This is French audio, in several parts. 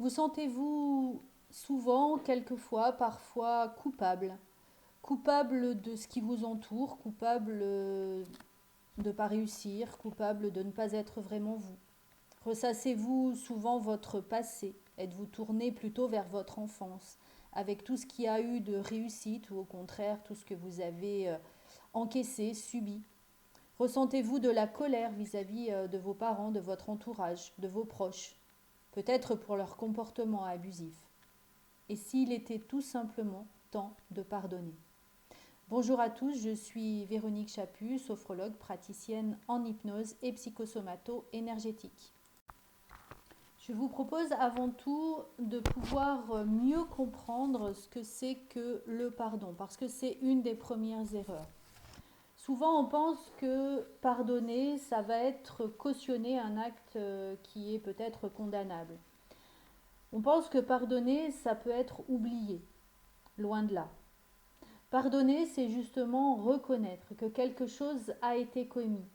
Vous sentez-vous souvent, quelquefois, parfois coupable? Coupable de ce qui vous entoure, coupable de ne pas réussir, coupable de ne pas être vraiment vous? Ressassez-vous souvent votre passé? Êtes-vous tourné plutôt vers votre enfance, avec tout ce qui a eu de réussite ou au contraire tout ce que vous avez encaissé, subi? Ressentez-vous de la colère vis-à-vis de vos parents, de votre entourage, de vos proches, peut-être pour leur comportement abusif? Et s'il était tout simplement temps de pardonner? Bonjour à tous, je suis Véronique Chaput, sophrologue, praticienne en hypnose et psychosomato-énergétique. Je vous propose avant tout de pouvoir mieux comprendre ce que c'est que le pardon, parce que c'est une des premières erreurs. Souvent, on pense que pardonner, ça va être cautionner un acte qui est peut-être condamnable. On pense que pardonner, ça peut être oublier, loin de là. Pardonner, c'est justement reconnaître que quelque chose a été commis,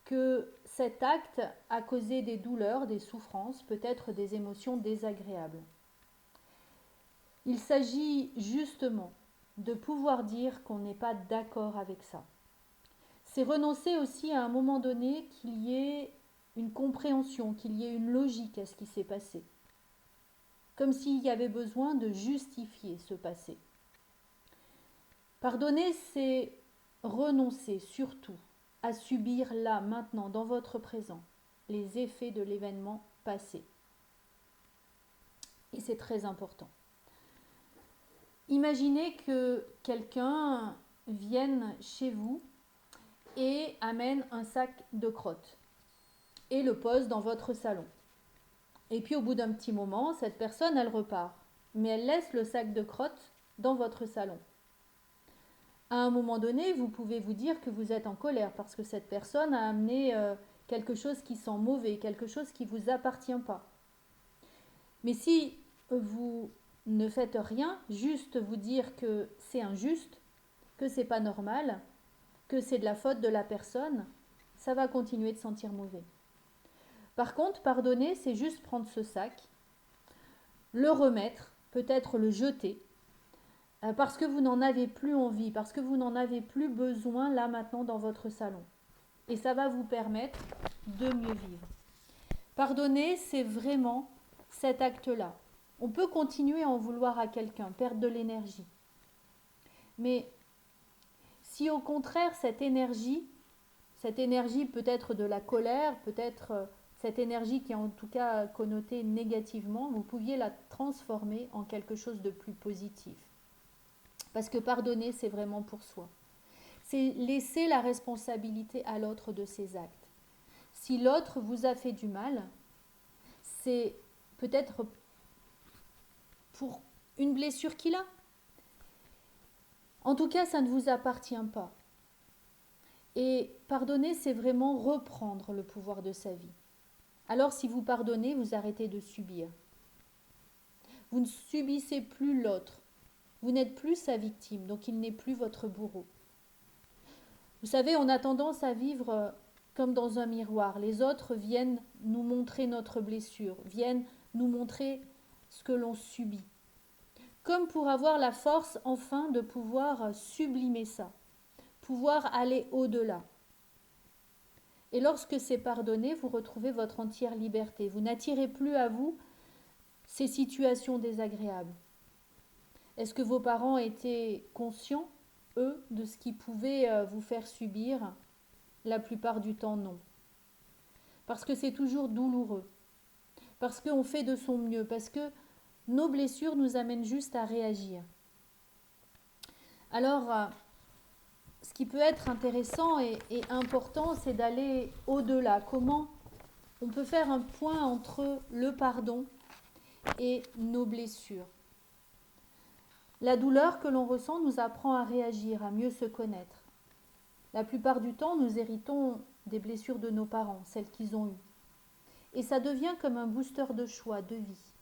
que cet acte a causé des douleurs, des souffrances, peut-être des émotions désagréables. Il s'agit justement de pouvoir dire qu'on n'est pas d'accord avec ça. C'est renoncer aussi à un moment donné qu'il y ait une compréhension, qu'il y ait une logique à ce qui s'est passé. Comme s'il y avait besoin de justifier ce passé. Pardonner, c'est renoncer surtout à subir là, maintenant, dans votre présent, les effets de l'événement passé. Et c'est très important. Imaginez que quelqu'un vienne chez vous et amène un sac de crottes et le pose dans votre salon. Et puis au bout d'un petit moment, cette personne, elle repart. Mais elle laisse le sac de crottes dans votre salon. À un moment donné, vous pouvez vous dire que vous êtes en colère parce que cette personne a amené quelque chose qui sent mauvais, quelque chose qui ne vous appartient pas. Mais si vous ne faites rien, juste vous dire que c'est injuste, que c'est pas normal, que c'est de la faute de la personne, ça va continuer de sentir mauvais. Par contre, pardonner, c'est juste prendre ce sac, le remettre, peut-être le jeter, parce que vous n'en avez plus envie, parce que vous n'en avez plus besoin là maintenant dans votre salon. Et ça va vous permettre de mieux vivre. Pardonner, c'est vraiment cet acte-là. On peut continuer à en vouloir à quelqu'un, perdre de l'énergie. Mais si au contraire cette énergie peut-être de la colère, peut-être cette énergie qui est en tout cas connotée négativement, vous pouviez la transformer en quelque chose de plus positif. Parce que pardonner, c'est vraiment pour soi. C'est laisser la responsabilité à l'autre de ses actes. Si l'autre vous a fait du mal, c'est peut-être pour une blessure qu'il a. En tout cas, ça ne vous appartient pas. Et pardonner, c'est vraiment reprendre le pouvoir de sa vie. Alors si vous pardonnez, vous arrêtez de subir. Vous ne subissez plus l'autre. Vous n'êtes plus sa victime, donc il n'est plus votre bourreau. Vous savez, on a tendance à vivre comme dans un miroir. Les autres viennent nous montrer notre blessure, viennent nous montrer ce que l'on subit. Comme pour avoir la force enfin de pouvoir sublimer ça, pouvoir aller au-delà. Et lorsque c'est pardonné, vous retrouvez votre entière liberté. Vous n'attirez plus à vous ces situations désagréables. Est-ce que vos parents étaient conscients, eux, de ce qui pouvait vous faire subir? La plupart du temps, non. Parce que c'est toujours douloureux. Parce qu'on fait de son mieux. Parce que nos blessures nous amènent juste à réagir. Alors, ce qui peut être intéressant et important, c'est d'aller au-delà. Comment on peut faire un point entre le pardon et nos blessures. La douleur que l'on ressent nous apprend à réagir, à mieux se connaître. La plupart du temps, nous héritons des blessures de nos parents, celles qu'ils ont eues. Et ça devient comme un booster de choix, de vie.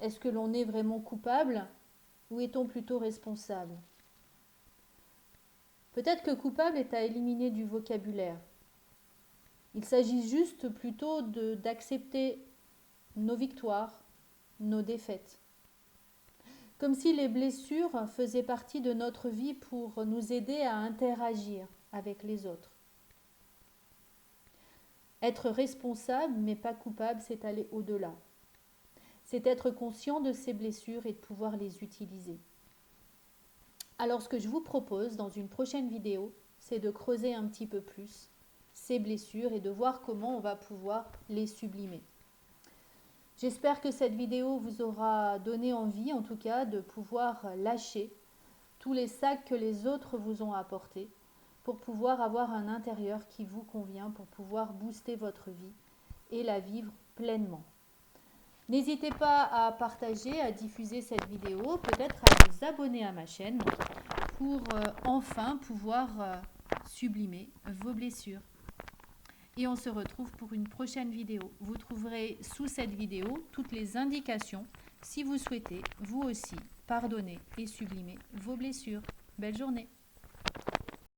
Est-ce que l'on est vraiment coupable ou est-on plutôt responsable? Peut-être que coupable est à éliminer du vocabulaire. Il s'agit juste plutôt d'accepter nos victoires, nos défaites. Comme si les blessures faisaient partie de notre vie pour nous aider à interagir avec les autres. Être responsable mais pas coupable, c'est aller au-delà. C'est être conscient de ces blessures et de pouvoir les utiliser. Alors ce que je vous propose dans une prochaine vidéo, c'est de creuser un petit peu plus ces blessures et de voir comment on va pouvoir les sublimer. J'espère que cette vidéo vous aura donné envie, en tout cas, de pouvoir lâcher tous les sacs que les autres vous ont apportés pour pouvoir avoir un intérieur qui vous convient, pour pouvoir booster votre vie et la vivre pleinement. N'hésitez pas à partager, à diffuser cette vidéo, peut-être à vous abonner à ma chaîne pour enfin pouvoir sublimer vos blessures. Et on se retrouve pour une prochaine vidéo. Vous trouverez sous cette vidéo toutes les indications si vous souhaitez, vous aussi, pardonner et sublimer vos blessures. Belle journée!